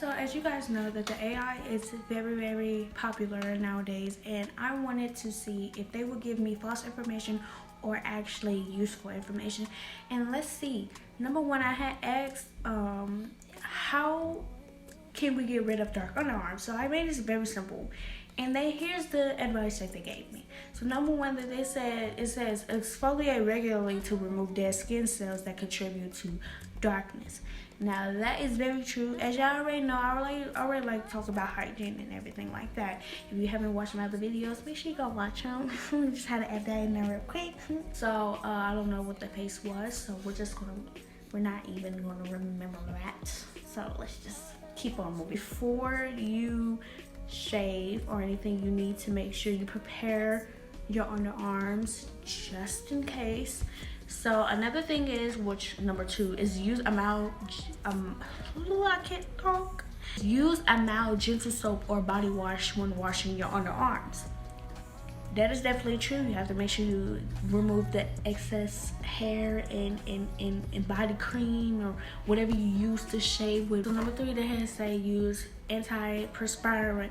So as you guys know that the AI is very popular nowadays, and I wanted to see if they would give me false information or actually useful information. And let's see. Number one, I had asked how can we get rid of dark underarms? So I made this very simple. And here's the advice that they gave me. So number one, that they said, it says exfoliate regularly to remove dead skin cells that contribute to darkness. Now that is very true. As y'all already know, I already like to talk about hygiene and everything like that. If you haven't watched my other videos, make sure you go watch them. Just had to add that in there real quick. So I don't know what the paste was, so we're not even gonna remember that. So let's just keep on moving. Before you shave or anything, you need to make sure you prepare your underarms just in case. So another thing is, which number two is, use a mild use a mild gentle soap or body wash when washing your underarms. That is definitely true. You have to make sure you remove the excess hair and body cream or whatever you use to shave with. So number three, they had to say use antiperspirant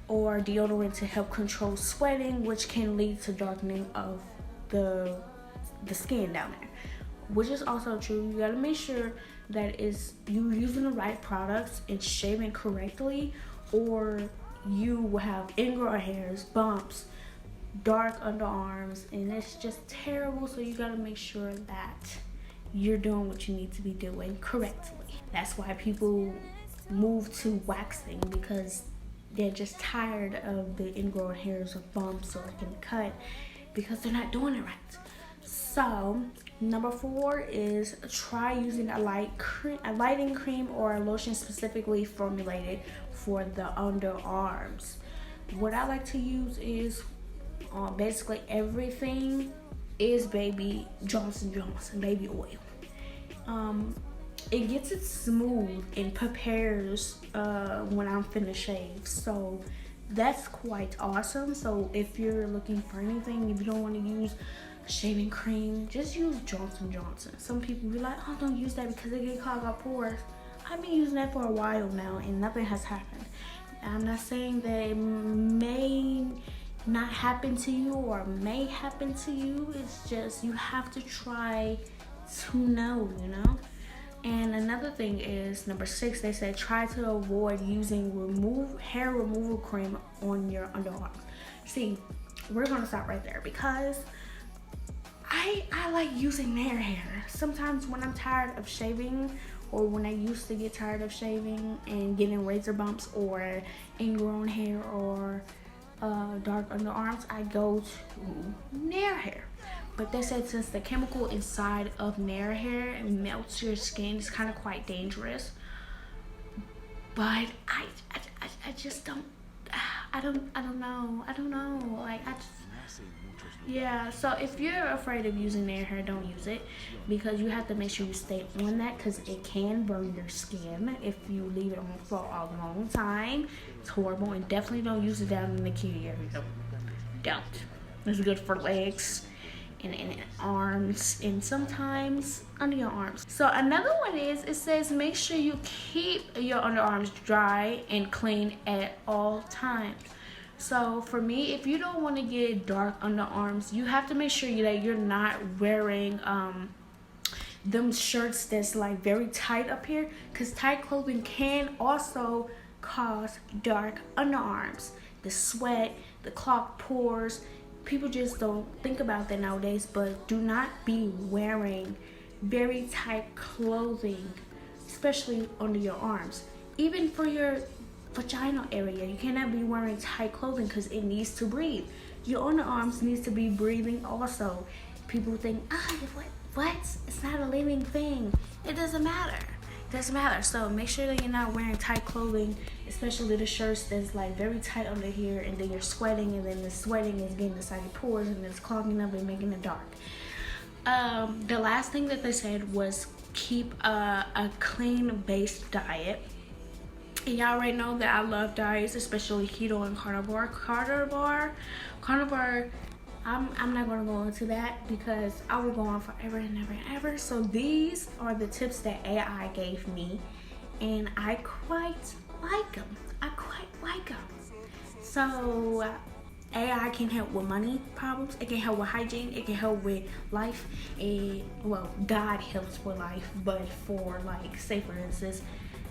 or deodorant to help control sweating, which can lead to darkening of the skin down there, which is also true. You gotta make sure that you using the right products and shaving correctly, or you will have ingrown hairs, bumps, dark underarms, and it's just terrible. So you gotta make sure that you're doing what you need to be doing correctly. That's why people move to waxing, because they're just tired of the ingrown hairs or bumps or getting cut because they're not doing it right. So number four is try using a lighting cream or a lotion specifically formulated for the underarms. What I like to use is basically everything is baby Johnson baby oil. It gets it smooth and prepares when I'm finished shave, so that's quite awesome. So if you're looking for anything, if you don't want to use shaving cream, just use Johnson. Some people be like, oh, don't use that because it can clog up pores. I've been using that for a while now and nothing has happened. I'm not saying that it may not happen to you or may happen to you. It's just you have to try to know, you know. And another thing is number six, they said try to avoid using hair removal cream on your underarms. See, we're gonna stop right there because I like using their hair. Sometimes when I'm tired of shaving, or when I used to get tired of shaving and getting razor bumps or ingrown hair or dark underarms, I go to Nair hair. But they said since the chemical inside of Nair hair melts your skin, it's kind of quite dangerous. But I just don't know. Like yeah. So if you're afraid of using Nair hair, don't use it, because you have to make sure you stay on that, because it can burn your skin if you leave it on for a long time. It's horrible, and definitely don't use it down in the cutie area. Don't. It's good for legs and arms, and sometimes under your arms. So another one is, it says make sure you keep your underarms dry and clean at all times. So for me, if you don't want to get dark underarms, you have to make sure that you're not wearing them shirts that's like very tight up here, because tight clothing can also cause dark underarms. The sweat, the clogged pores, people just don't think about that nowadays. But do not be wearing very tight clothing, especially under your arms. Even for your vaginal area, you cannot be wearing tight clothing because it needs to breathe. Your underarms needs to be breathing also. People think, what? It's not a living thing. It doesn't matter. So make sure that you're not wearing tight clothing, especially the shirts that's like very tight under here, and then you're sweating, and then the sweating is getting inside your pores and it's clogging up and making it dark. The last thing that they said was keep a clean based diet. And y'all already know that I love diets, especially keto and carnivore. Carnivore, I'm not gonna go into that because I will go on forever and ever and ever. So these are the tips that AI gave me, and I quite like them. I quite like them. So AI can help with money problems. It can help with hygiene. It can help with life. And well, God helps with life, but for like, say for instance,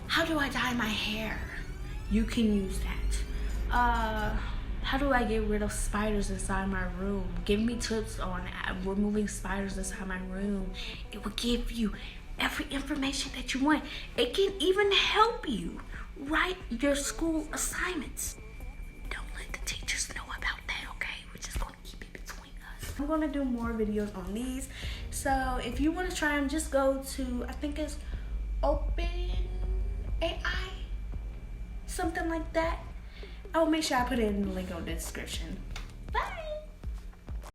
how do I dye my hair? You can use that. How do I get rid of spiders inside my room? Give me tips on removing spiders inside my room. It will give you every information that you want. It can even help you write your school assignments. Don't let the teachers know about that, okay? We're just gonna keep it between us. I'm gonna do more videos on these. So if you wanna try them, just go to, I think it's Open AI, something like that. I'll make sure I put it in the link on the description.